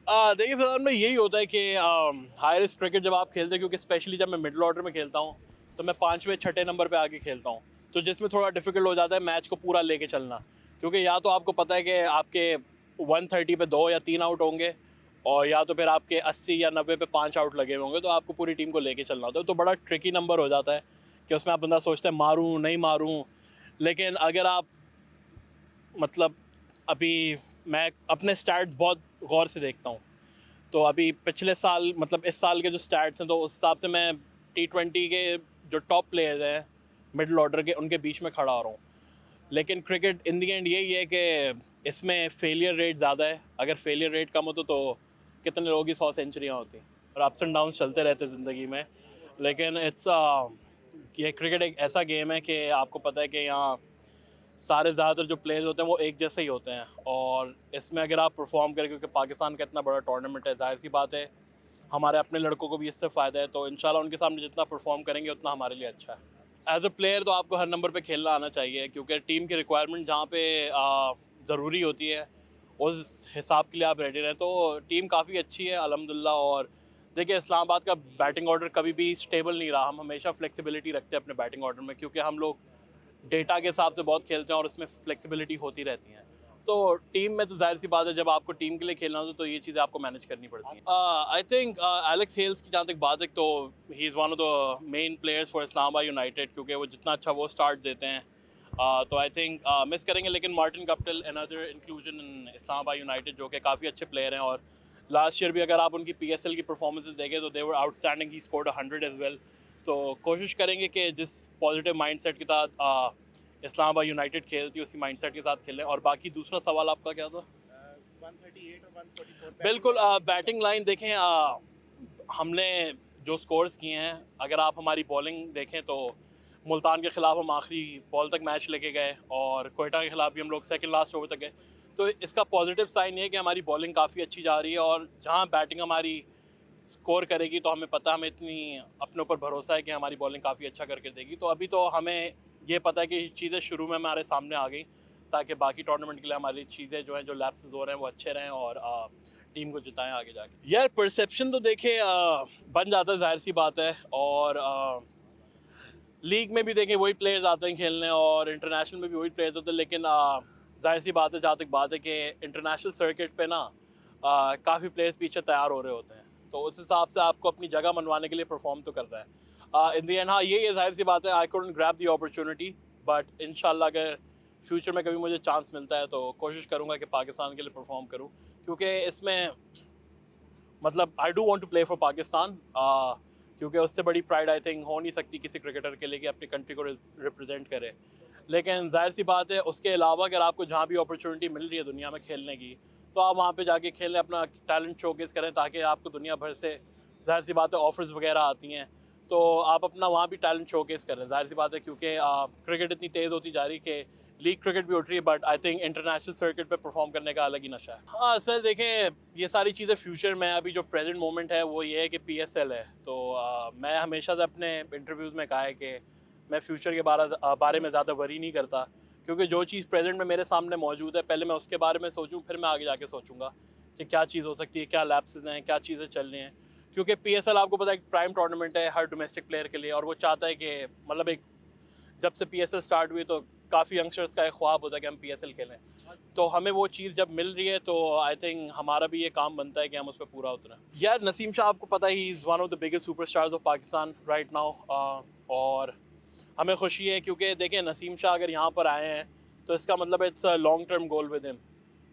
देखिए फिलहाल में यही होता है कि हाई रिस्क क्रिकेट जब आप खेलते हैं, क्योंकि स्पेशली जब मैं मिडिल ऑर्डर में खेलता हूँ तो मैं पाँचवें छठे नंबर पे आके खेलता हूँ, तो जिसमें थोड़ा डिफिकल्ट हो जाता है मैच को पूरा लेके चलना, क्योंकि या तो आपको पता है कि आपके 130 पे 2 या 3 आउट होंगे, और या तो फिर आपके 80 या 90 पे 5 आउट लगे होंगे, तो आपको पूरी टीम को लेके चलना होता है। तो बड़ा ट्रिकी नंबर हो जाता है कि उसमें आप बंदा सोचता है मारूँ नहीं मारूँ। लेकिन अगर आप मतलब अभी मैं अपने स्टैट्स बहुत गौर से देखता हूँ, तो अभी पिछले साल मतलब इस साल के जो स्टैट्स हैं, तो उस हिसाब से मैं T20 के जो टॉप प्लेयर्स हैं मिडिल ऑर्डर के, उनके बीच में खड़ा हो रहा हूँ। लेकिन क्रिकेट इन दी एंड यही है कि इसमें फेलियर रेट ज़्यादा है। अगर फेलियर रेट कम होता तो कितने लोगों की 100 सेंचुरियाँ होती, और अप्स एंड डाउन्स चलते रहते ज़िंदगी में। लेकिन ये क्रिकेट एक ऐसा गेम है कि आपको पता है कि यहाँ सारे ज़्यादातर जो प्लेयर्स होते हैं वो एक जैसे ही होते हैं, और इसमें अगर आप परफॉर्म करें, क्योंकि पाकिस्तान का इतना बड़ा टूर्नामेंट है, जाहिर सी बात है हमारे अपने लड़कों को भी इससे फ़ायदा है, तो इंशाल्लाह उनके सामने जितना परफॉर्म करेंगे उतना हमारे लिए अच्छा है। एज अ प्लेयर तो आपको हर नंबर पे खेलना आना चाहिए, क्योंकि टीम की रिक्वायरमेंट जहाँ पे ज़रूरी होती है उस हिसाब के लिए आप रेडी रहें। तो टीम काफ़ी अच्छी है अल्हम्दुलिल्लाह। और देखिए इस्लामाबाद का बैटिंग ऑर्डर कभी भी स्टेबल नहीं रहा। हम हमेशा फ्लेक्सिबिलिटी रखते हैं अपने बैटिंग ऑर्डर में, क्योंकि हम लोग डेटा के हिसाब से बहुत खेलते हैं और उसमें फ्लेक्सिबिलिटी होती रहती है। तो टीम में तो जाहिर सी बात है, जब आपको टीम के लिए खेलना हो तो ये चीज़ें आपको मैनेज करनी पड़ती हैं। आई थिंक एलेक्स हेल्स की जहाँ तक बात है, तो he is one of the main players for Islamabad United, क्योंकि वो जितना अच्छा वो स्टार्ट देते हैं। तो आई थिंक मिस करेंगे, लेकिन Martin Guptill another inclusion in Islamabad United, जो कि काफ़ी अच्छे प्लेयर हैं। और लास्ट ईयर भी अगर आप उनकी PSL की परफॉर्मेंसेज देखें तो they were outstanding, he scored 100 as well. तो कोशिश करेंगे कि जिस पॉजिटिव माइंडसेट के साथ इस्लामाबाद यूनाइटेड खेलती है उसी माइंडसेट के साथ खेलें। और बाकी दूसरा सवाल आपका क्या था? 138 और 144 बिल्कुल, बैटिंग लाइन देखें, हमने जो स्कोर्स किए हैं, अगर आप हमारी बॉलिंग देखें तो मुल्तान के ख़िलाफ़ हम आखिरी बॉल तक मैच लेके गए, और कोयटा के ख़िलाफ़ भी हम लोग सेकंड लास्ट ओवर तक गए। तो इसका पॉजिटिव साइन ये है कि हमारी बॉलिंग काफ़ी अच्छी जा रही है, और जहाँ बैटिंग हमारी स्कोर करेगी तो हमें पता, हमें इतनी अपने ऊपर भरोसा है कि हमारी बॉलिंग काफ़ी अच्छा करके देगी। तो अभी तो हमें ये पता है कि चीज़ें शुरू में हमारे सामने आ गई, ताकि बाकी टूर्नामेंट के लिए हमारी चीज़ें जो हैं, जो लैप्सेस हो रहे हैं वो अच्छे रहें, और टीम को जिताएं आगे जाके। यार परसेप्शन तो देखे बन जाता है, जाहिर सी बात है। और लीग में भी देखें वही प्लेयर्स आते हैं खेलने, और इंटरनेशनल में भी वही प्लेयर्स होते हैं। लेकिन जाहिर सी बात है, जहाँ तक बात है कि इंटरनेशनल सर्किट पे ना काफ़ी प्लेयर्स पीछे तैयार हो रहे होते हैं, तो उस हिसाब से आपको अपनी जगह मनवाने के लिए परफॉर्म तो करना है। इन दी एंड हाँ, ये जाहिर सी बात है, I couldn't grab the opportunity, but इंशाल्लाह अगर फ्यूचर में कभी मुझे चांस मिलता है तो कोशिश करूँगा कि पाकिस्तान के लिए परफॉर्म करूँ, क्योंकि इसमें मतलब I do want to play for Pakistan, क्योंकि उससे बड़ी प्राइड आई थिंक हो नहीं सकती किसी क्रिकेटर के लिए कि अपनी कंट्री को रिप्रेजेंट करे। लेकिन जाहिर सी बात है, उसके अलावा अगर आपको जहाँ भी अपॉर्चुनिटी मिल रही है दुनिया में खेलने की, तो आप वहाँ पे जाके खेलें, अपना टैलेंट शोकेस करें, ताकि आपको दुनिया भर से जाहिर सी बात है ऑफर्स वगैरह आती हैं, तो आप अपना वहाँ भी टैलेंट शोकेस करें। जाहिर सी बात है, क्योंकि क्रिकेट इतनी तेज़ होती जा रही कि लीग क्रिकेट भी उठ रही है, but I think international circuit पे परफॉर्म करने का अलग ही नशा है। हाँ सर, देखें ये सारी चीज़ें फ्यूचर में, अभी जो प्रेजेंट मोमेंट है वो ये है कि PSL है। तो मैं हमेशा से अपने इंटरव्यूज़ में कहा है कि मैं फ्यूचर के बारे में ज़्यादा वरी नहीं करता, क्योंकि जो चीज़ प्रेजेंट में मेरे सामने मौजूद है, पहले मैं उसके बारे में सोचूं, फिर मैं आगे जाके सोचूंगा कि क्या चीज़ हो सकती है, क्या लैप्सेस हैं, क्या चीज़ें चल रही हैं। क्योंकि PSL आपको पता है एक प्राइम टूर्नामेंट है हर डोमेस्टिक प्लेयर के लिए, और वो चाहता है कि मतलब एक जब से PSL स्टार्ट हुई तो काफ़ी यंगस्टर्स का एक ख्वाब होता है कि हम PSL खेलें, तो हमें वो चीज़ जब मिल रही है तो आई थिंक हमारा भी ये काम बनता है कि हम उस पर पूरा उतरें। यार नसीम शाह आपको पता he is one of the biggest super stars of Pakistan right now, और हमें खुशी है क्योंकि देखें नसीम शाह अगर यहाँ पर आए हैं तो इसका मतलब it's a long term goal with him.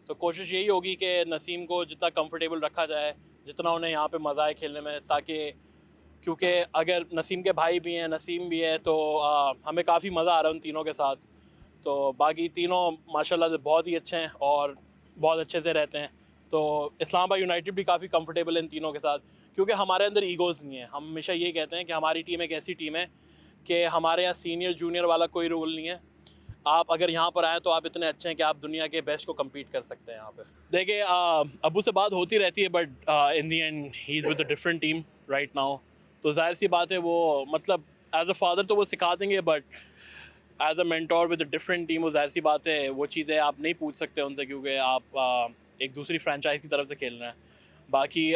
तो कोशिश यही होगी कि नसीम को जितना कंफर्टेबल रखा जाए, जितना उन्हें यहाँ पे मज़ा आए खेलने में, ताकि क्योंकि अगर नसीम के भाई भी हैं, नसीम भी है, तो हमें काफ़ी मज़ा आ रहा है उन तीनों के साथ। तो बाकी तीनों माशाल्लाह से बहुत ही अच्छे हैं और बहुत अच्छे से रहते हैं। तो इस्लामाबाद यूनाइटेड भी काफ़ी कंफर्टेबल है इन तीनों के साथ, क्योंकि हमारे अंदर ईगोज़ नहीं है। हम हमेशा ये कहते हैं कि हमारी टीम एक ऐसी टीम है कि हमारे यहाँ सीनियर जूनियर वाला कोई रूल नहीं है। आप अगर यहाँ पर आएँ तो आप इतने अच्छे हैं कि आप दुनिया के बेस्ट को कम्पीट कर सकते हैं यहाँ पे। देखिए अबू से बात होती रहती है, but in the and he is with a different team right now. तो जाहिर सी बात है, वो मतलब एज अ फादर तो वो सिखा देंगे, but as a mentor with a different team वो जाहिर सी बात है वो चीज़ें आप नहीं पूछ सकते उनसे, क्योंकि आप एक दूसरी फ्रेंचाइज की तरफ से खेल रहे हैं। बाकी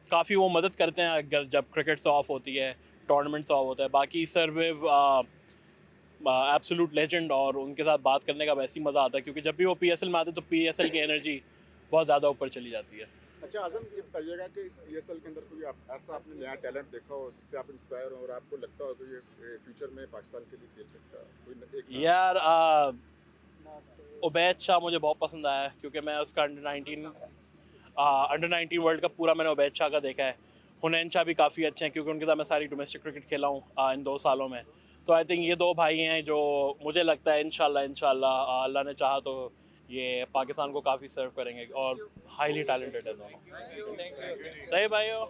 काफ़ी वो मदद करते हैं अगर जब क्रिकेट से ऑफ होती है, टूर्नामेंट से ऑफ होता है। बाकी सर्विव एब्सोल्यूट लेजेंड, और उनके साथ बात करने का वैसे ही मज़ा आता है क्योंकि जब भी वो पीएसएल में आते हैं तो पीएसएल की एनर्जी बहुत ज़्यादा ऊपर चली जाती है। अच्छा आज़म, ये बताइएगा कि इस पीएसएल के अंदर कोई ऐसा आपने नया टैलेंट देखा हो जिससे आप इंस्पायर हो और आपको लगता हो कि ये फ्यूचर में पाकिस्तान के लिए खेल सकता है? कोई एक यार उबैद शाह मुझे बहुत पसंद आया है क्योंकि मैं उसका अंडर 19 वर्ल्ड कप पूरा मैंने उबैद शाह का देखा है। हुनैन शाह भी काफ़ी अच्छे हैं क्योंकि उनके साथ मैं सारी डोमेस्टिक क्रिकेट खेला हूँ इन 2 सालों में। तो आई थिंक ये 2 भाई हैं जो मुझे लगता है इंशाल्लाह अल्लाह ने चाहा तो ये पाकिस्तान को काफ़ी सर्व करेंगे और हाईली टैलेंटेड है दोनों। सही भाइयों।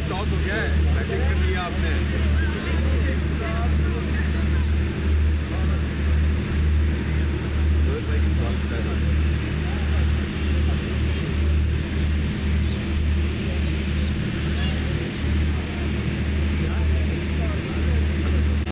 टॉस हो गया है, बैटिंग कर लिया आपने।